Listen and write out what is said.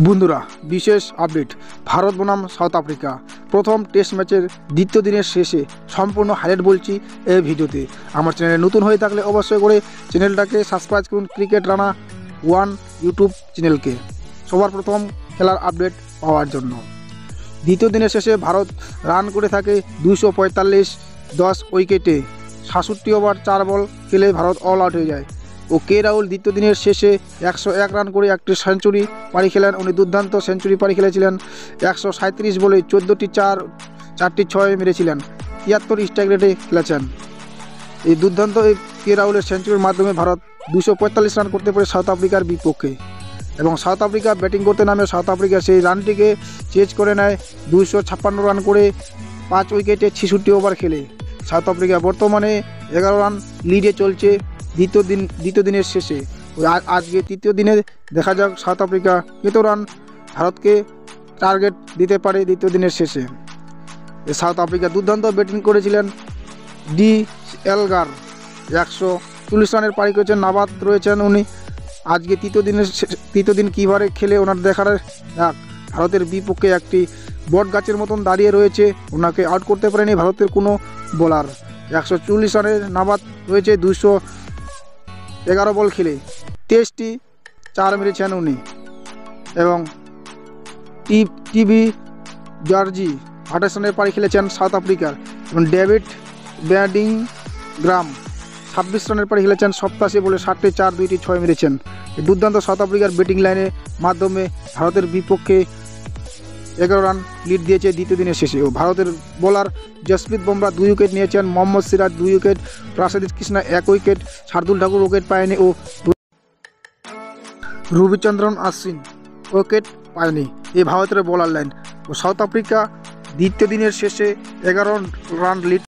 বন্ধুরা, বিশেষ আপডেট। ভারত বনাম সাউথ আফ্রিকা প্রথম টেস্ট ম্যাচের দ্বিতীয় দিনের শেষে সম্পূর্ণ হাইলাইট বলছি এই ভিডিওতে। আমার চ্যানেলে নতুন হয়ে থাকলে অবশ্যই করে চ্যানেলটাকে সাবস্ক্রাইব করুন, ক্রিকেট রানা 1 ইউটিউব চ্যানেলকে সবার প্রথম খেলার আপডেট পাওয়ার জন্য। দ্বিতীয় দিনের শেষে ভারত রান করে থাকে 245, 10 উইকেটে। 67 ওভার 4 বল খেলে ভারত অল আউট হয়ে যায়। ও কে রাহুল দ্বিতীয় দিনের শেষে 101 রান করে একটি সেঞ্চুরি পাড়ি খেলেন। উনি দুর্দান্ত সেঞ্চুরি পাড়ি খেলেছিলেন। 137 বলে 14টি 4টি 6 মেরেছিলেন। 73 স্ট্রাইক রেটে খেলেছেন। এই দুর্দান্ত এই কে রাহুলের সেঞ্চুরির মাধ্যমে ভারত 245 রান করতে পারে সাউথ আফ্রিকার বিপক্ষে। এবং সাউথ আফ্রিকা ব্যাটিং করতে নামে সাউথ আফ্রিকা সেই রানটিকে চেজ করে নেয় 256 রান করে 5 উইকেটে 66 ওভার খেলে। সাউথ আফ্রিকা বর্তমানে 11 রান লিডে চলছে দ্বিতীয় দিনের শেষে। আজকে তৃতীয় দিনে দেখা যাক সাউথ আফ্রিকা কত রান ভারতকে টার্গেট দিতে পারে দ্বিতীয় দিনের শেষে। সাউথ আফ্রিকা দুর্দান্ত ব্যাটিং করেছিলেন। ডি এলগার 140 রানের পাড়ি করেছেন। নাবাদ রয়েছেন উনি। আজকে তৃতীয় দিন কীভাবে খেলে ওনার দেখার ভারতের বিপক্ষে একটি বট গাছের মতন দাঁড়িয়ে রয়েছে। ওনাকে আউট করতে পারেনি ভারতের কোনো বোলার। 140 রানের নাবাদ রয়েছে 211 বল খেলে। 23টি 4 মেরেছেন উনি। এবং টিবি জর্জি 28 রানের পাড়ি খেলেছেন সাউথ আফ্রিকার। এবং ডেভিড ব্যাডিংগ্রাম 26 রানের পাড়ি খেলেছেন। 87 বলে 60টি 4, 2টি 6 মেরেছেন। এই দুর্দান্ত সাউথ আফ্রিকার ব্যাটিং লাইনের মাধ্যমে ভারতের বিপক্ষে 11 রান লিড দিয়েছে দ্বিতীয় দিনের শেষে। ও ভারতের বোলার জসপ্রীত বুমরা 2 উইকেট নিয়েছেন। Mohammad Siraj 2 wicket, প্রাসাদিত Krishna 1 wicket, Shardul Thakur wicket পায়নি ও রবিচন্দ্রন অশ্বিন উইকেট পায়নি। এই ভারতের বোলার লাইন। ও সাউথ আফ্রিকা দ্বিতীয় দিনের শেষে 11 রান লিড